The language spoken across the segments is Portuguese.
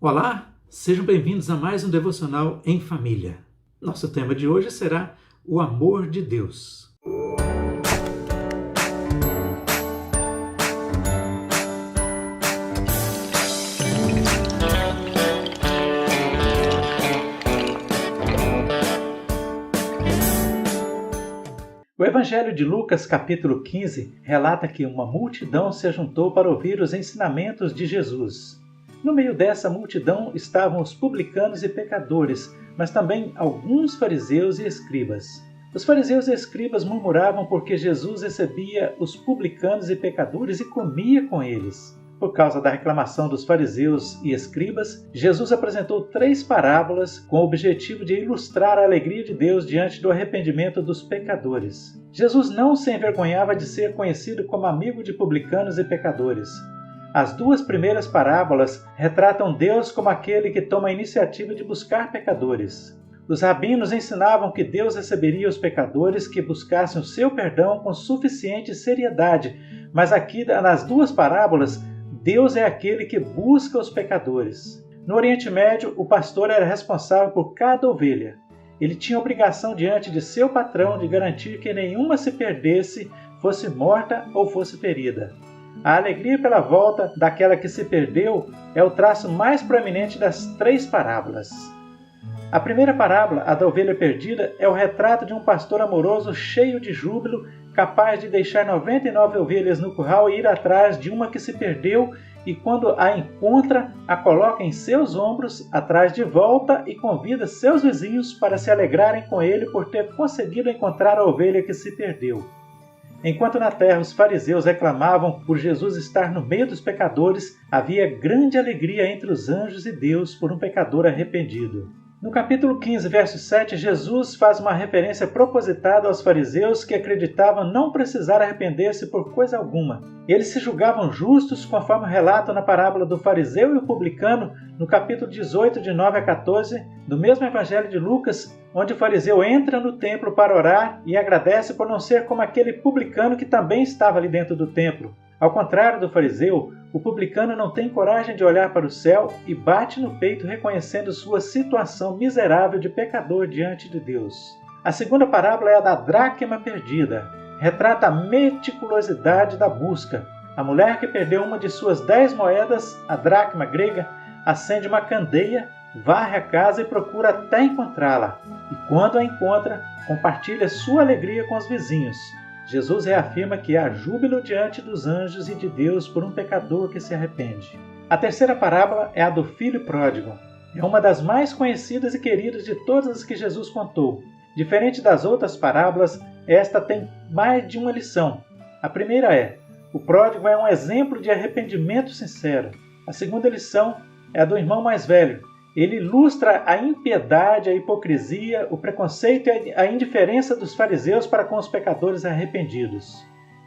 Olá, sejam bem-vindos a mais um Devocional em Família. Nosso tema de hoje será o amor de Deus. O Evangelho de Lucas, capítulo 15, relata que uma multidão se juntou para ouvir os ensinamentos de Jesus. No meio dessa multidão estavam os publicanos e pecadores, mas também alguns fariseus e escribas. Os fariseus e escribas murmuravam porque Jesus recebia os publicanos e pecadores e comia com eles. Por causa da reclamação dos fariseus e escribas, Jesus apresentou 3 parábolas com o objetivo de ilustrar a alegria de Deus diante do arrependimento dos pecadores. Jesus não se envergonhava de ser conhecido como amigo de publicanos e pecadores. As 2 primeiras parábolas retratam Deus como aquele que toma a iniciativa de buscar pecadores. Os rabinos ensinavam que Deus receberia os pecadores que buscassem o seu perdão com suficiente seriedade, mas aqui nas 2 parábolas, Deus é aquele que busca os pecadores. No Oriente Médio, o pastor era responsável por cada ovelha. Ele tinha obrigação diante de seu patrão de garantir que nenhuma se perdesse, fosse morta ou fosse ferida. A alegria pela volta daquela que se perdeu é o traço mais proeminente das 3 parábolas. A primeira parábola, a da ovelha perdida, é o retrato de um pastor amoroso cheio de júbilo, capaz de deixar 99 ovelhas no curral e ir atrás de uma que se perdeu e, quando a encontra, a coloca em seus ombros, atrás de volta e convida seus vizinhos para se alegrarem com ele por ter conseguido encontrar a ovelha que se perdeu. Enquanto na terra os fariseus reclamavam por Jesus estar no meio dos pecadores, havia grande alegria entre os anjos e Deus por um pecador arrependido. No capítulo 15, verso 7, Jesus faz uma referência propositada aos fariseus que acreditavam não precisar arrepender-se por coisa alguma. Eles se julgavam justos, conforme o relato na parábola do fariseu e o publicano, no capítulo 18, de 9 a 14, do mesmo Evangelho de Lucas, onde o fariseu entra no templo para orar e agradece por não ser como aquele publicano que também estava ali dentro do templo. Ao contrário do fariseu, o publicano não tem coragem de olhar para o céu e bate no peito reconhecendo sua situação miserável de pecador diante de Deus. A segunda parábola é a da dracma perdida. Retrata a meticulosidade da busca. A mulher que perdeu uma de suas 10 moedas, a dracma grega, acende uma candeia, varre a casa e procura até encontrá-la. E quando a encontra, compartilha sua alegria com os vizinhos. Jesus reafirma que há júbilo diante dos anjos e de Deus por um pecador que se arrepende. A terceira parábola é a do filho pródigo. É uma das mais conhecidas e queridas de todas as que Jesus contou. Diferente das outras parábolas, esta tem mais de uma lição. A primeira é: o pródigo é um exemplo de arrependimento sincero. A segunda lição é a do irmão mais velho. Ele ilustra a impiedade, a hipocrisia, o preconceito e a indiferença dos fariseus para com os pecadores arrependidos.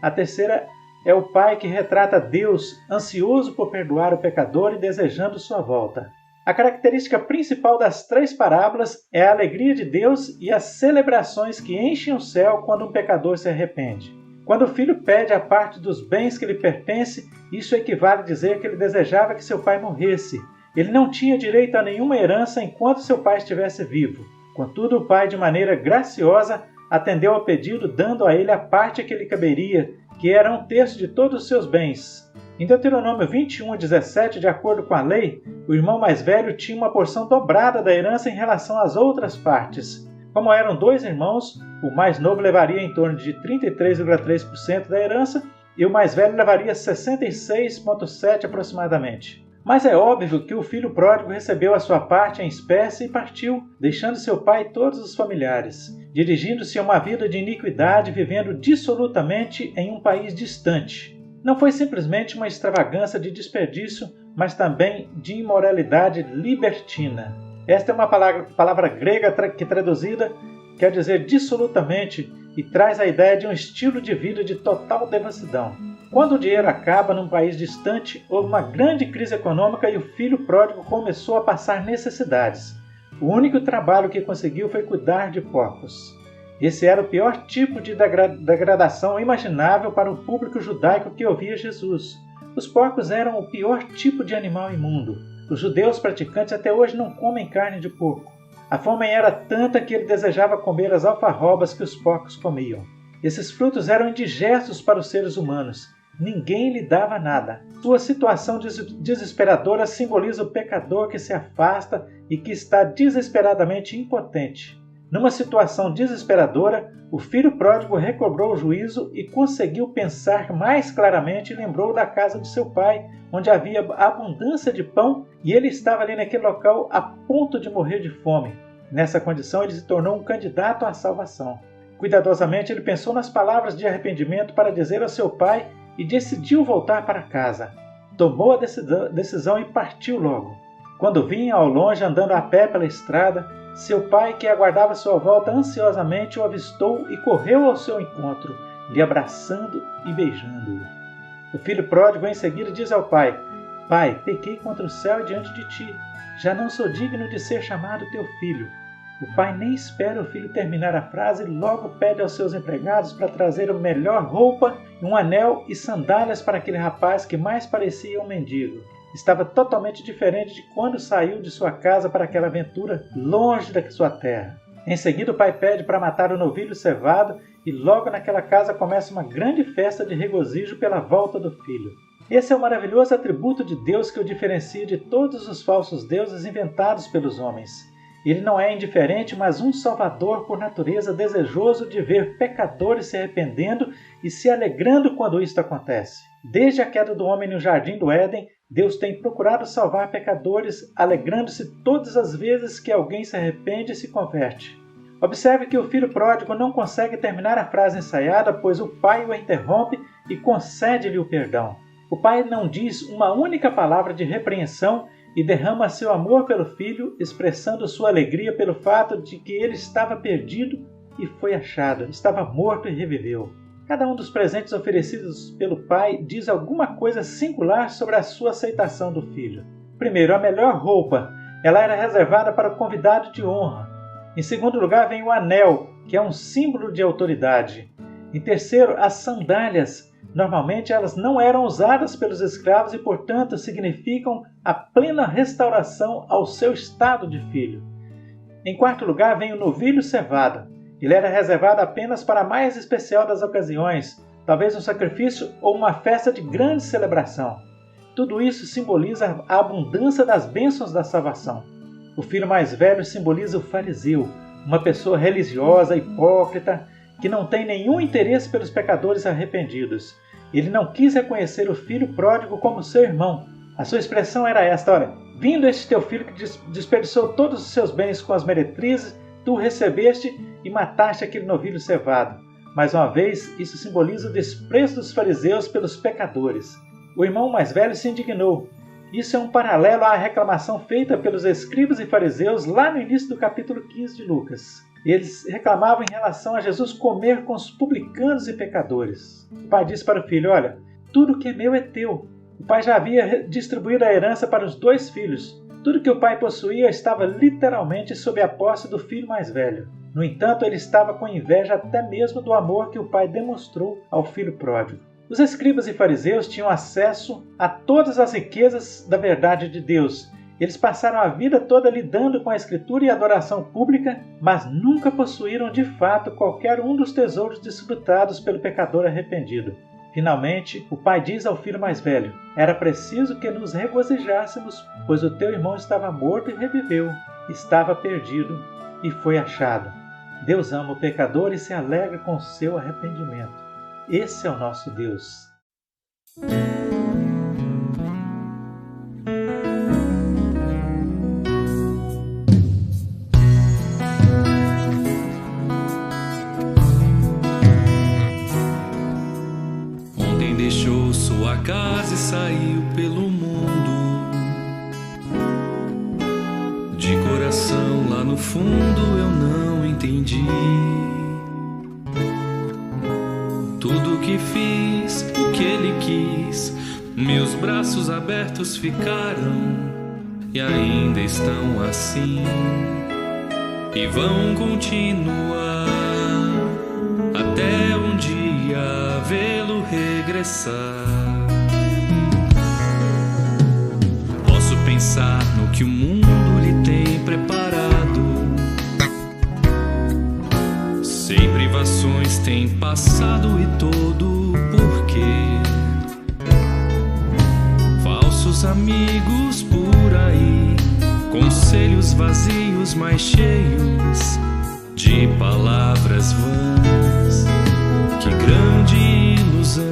A terceira é o pai que retrata Deus ansioso por perdoar o pecador e desejando sua volta. A característica principal das 3 parábolas é a alegria de Deus e as celebrações que enchem o céu quando um pecador se arrepende. Quando o filho pede a parte dos bens que lhe pertence, isso equivale a dizer que ele desejava que seu pai morresse. Ele não tinha direito a nenhuma herança enquanto seu pai estivesse vivo. Contudo, o pai, de maneira graciosa, atendeu ao pedido, dando a ele a parte que lhe caberia, que era 1/3 de todos os seus bens. Em Deuteronômio 21:17, de acordo com a lei, o irmão mais velho tinha uma porção dobrada da herança em relação às outras partes. Como eram 2 irmãos, o mais novo levaria em torno de 33,3% da herança e o mais velho levaria 66,7% aproximadamente. Mas é óbvio que o filho pródigo recebeu a sua parte em espécie e partiu, deixando seu pai e todos os familiares, dirigindo-se a uma vida de iniquidade, vivendo dissolutamente em um país distante. Não foi simplesmente uma extravagância de desperdício, mas também de imoralidade libertina. Esta é uma palavra grega que traduzida quer dizer dissolutamente e traz a ideia de um estilo de vida de total devassidão. Quando o dinheiro acaba num país distante, houve uma grande crise econômica e o filho pródigo começou a passar necessidades. O único trabalho que conseguiu foi cuidar de porcos. Esse era o pior tipo de degradação imaginável para o público judaico que ouvia Jesus. Os porcos eram o pior tipo de animal imundo. Os judeus praticantes até hoje não comem carne de porco. A fome era tanta que ele desejava comer as alfarrobas que os porcos comiam. Esses frutos eram indigestos para os seres humanos. Ninguém lhe dava nada. Sua situação desesperadora simboliza o pecador que se afasta e que está desesperadamente impotente. Numa situação desesperadora, o filho pródigo recobrou o juízo e conseguiu pensar mais claramente e lembrou da casa de seu pai, onde havia abundância de pão e ele estava ali naquele local a ponto de morrer de fome. Nessa condição, ele se tornou um candidato à salvação. Cuidadosamente, ele pensou nas palavras de arrependimento para dizer ao seu pai e decidiu voltar para casa. Tomou a decisão e partiu logo. Quando vinha ao longe andando a pé pela estrada, seu pai, que aguardava sua volta ansiosamente, o avistou e correu ao seu encontro, lhe abraçando e beijando-o. O filho pródigo em seguida diz ao pai: Pai, pequei contra o céu e diante de ti. Já não sou digno de ser chamado teu filho. O pai nem espera o filho terminar a frase e logo pede aos seus empregados para trazer a melhor roupa, um anel e sandálias para aquele rapaz que mais parecia um mendigo. Estava totalmente diferente de quando saiu de sua casa para aquela aventura longe da sua terra. Em seguida, o pai pede para matar o novilho cevado e logo naquela casa começa uma grande festa de regozijo pela volta do filho. Esse é o maravilhoso atributo de Deus que o diferencia de todos os falsos deuses inventados pelos homens. Ele não é indiferente, mas um salvador por natureza, desejoso de ver pecadores se arrependendo e se alegrando quando isto acontece. Desde a queda do homem no jardim do Éden, Deus tem procurado salvar pecadores, alegrando-se todas as vezes que alguém se arrepende e se converte. Observe que o filho pródigo não consegue terminar a frase ensaiada, pois o pai o interrompe e concede-lhe o perdão. O pai não diz uma única palavra de repreensão e derrama seu amor pelo filho, expressando sua alegria pelo fato de que ele estava perdido e foi achado, estava morto e reviveu. Cada um dos presentes oferecidos pelo pai diz alguma coisa singular sobre a sua aceitação do filho. Primeiro, a melhor roupa. Ela era reservada para o convidado de honra. Em segundo lugar, vem o anel, que é um símbolo de autoridade. Em terceiro, as sandálias. Normalmente, elas não eram usadas pelos escravos e, portanto, significam a plena restauração ao seu estado de filho. Em quarto lugar, vem o novilho cevado. Ele era reservado apenas para a mais especial das ocasiões, talvez um sacrifício ou uma festa de grande celebração. Tudo isso simboliza a abundância das bênçãos da salvação. O filho mais velho simboliza o fariseu, uma pessoa religiosa, hipócrita, que não tem nenhum interesse pelos pecadores arrependidos. Ele não quis reconhecer o filho pródigo como seu irmão. A sua expressão era esta: olha, vindo este teu filho que desperdiçou todos os seus bens com as meretrizes, tu o recebeste e mataste aquele novilho cevado. Mais uma vez, isso simboliza o desprezo dos fariseus pelos pecadores. O irmão mais velho se indignou. Isso é um paralelo à reclamação feita pelos escribas e fariseus lá no início do capítulo 15 de Lucas. Eles reclamavam em relação a Jesus comer com os publicanos e pecadores. O pai disse para o filho: olha, tudo que é meu é teu. O pai já havia distribuído a herança para os dois filhos. Tudo que o pai possuía estava literalmente sob a posse do filho mais velho. No entanto, ele estava com inveja até mesmo do amor que o pai demonstrou ao filho pródigo. Os escribas e fariseus tinham acesso a todas as riquezas da verdade de Deus. Eles passaram a vida toda lidando com a escritura e a adoração pública, mas nunca possuíram de fato qualquer um dos tesouros desfrutados pelo pecador arrependido. Finalmente, o pai diz ao filho mais velho: era preciso que nos regozijássemos, pois o teu irmão estava morto e reviveu, estava perdido e foi achado. Deus ama o pecador e se alegra com o seu arrependimento. Esse é o nosso Deus. Ontem deixou sua casa e saiu pelo mundo. De coração lá no fundo eu não entendi. Tudo que fiz, o que ele quis, meus braços abertos ficaram e ainda estão assim e vão continuar até um dia vê-lo regressar. Posso pensar pensar no que o mundo lhe tem preparado. Sem privações tem passado e todo porquê. Falsos amigos por aí, conselhos vazios, mas cheios de palavras vãs. Que grande ilusão,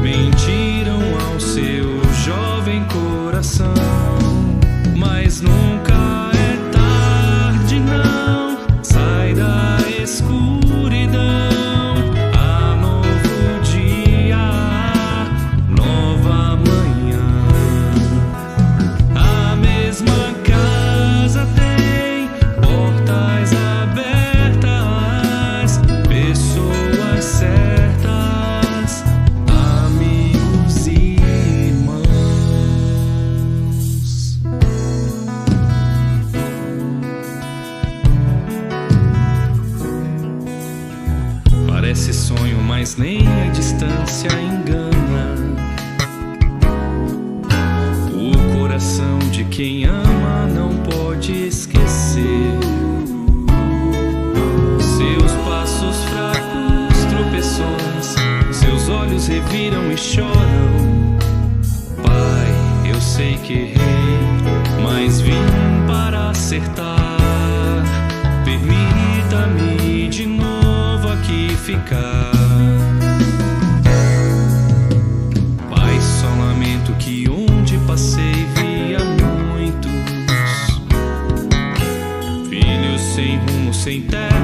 mentiram ao seu jovem coração. Mas nunca é tarde, não. Sai da escuridão. Há novo dia, nova manhã. A mesma casa tem portas abertas, pessoas certas, amigos e irmãos. Parece sonho, mas nem a distância engana o coração de quem ama, não pode esquecer. Seus passos fracos, tropeções, seus olhos reviram e choram. Pai, eu sei que errei, mas vim para acertar. Permita-me de novo aqui ficar. Pai, só lamento que onde passei via muitos filhos sem rumo, sem terra,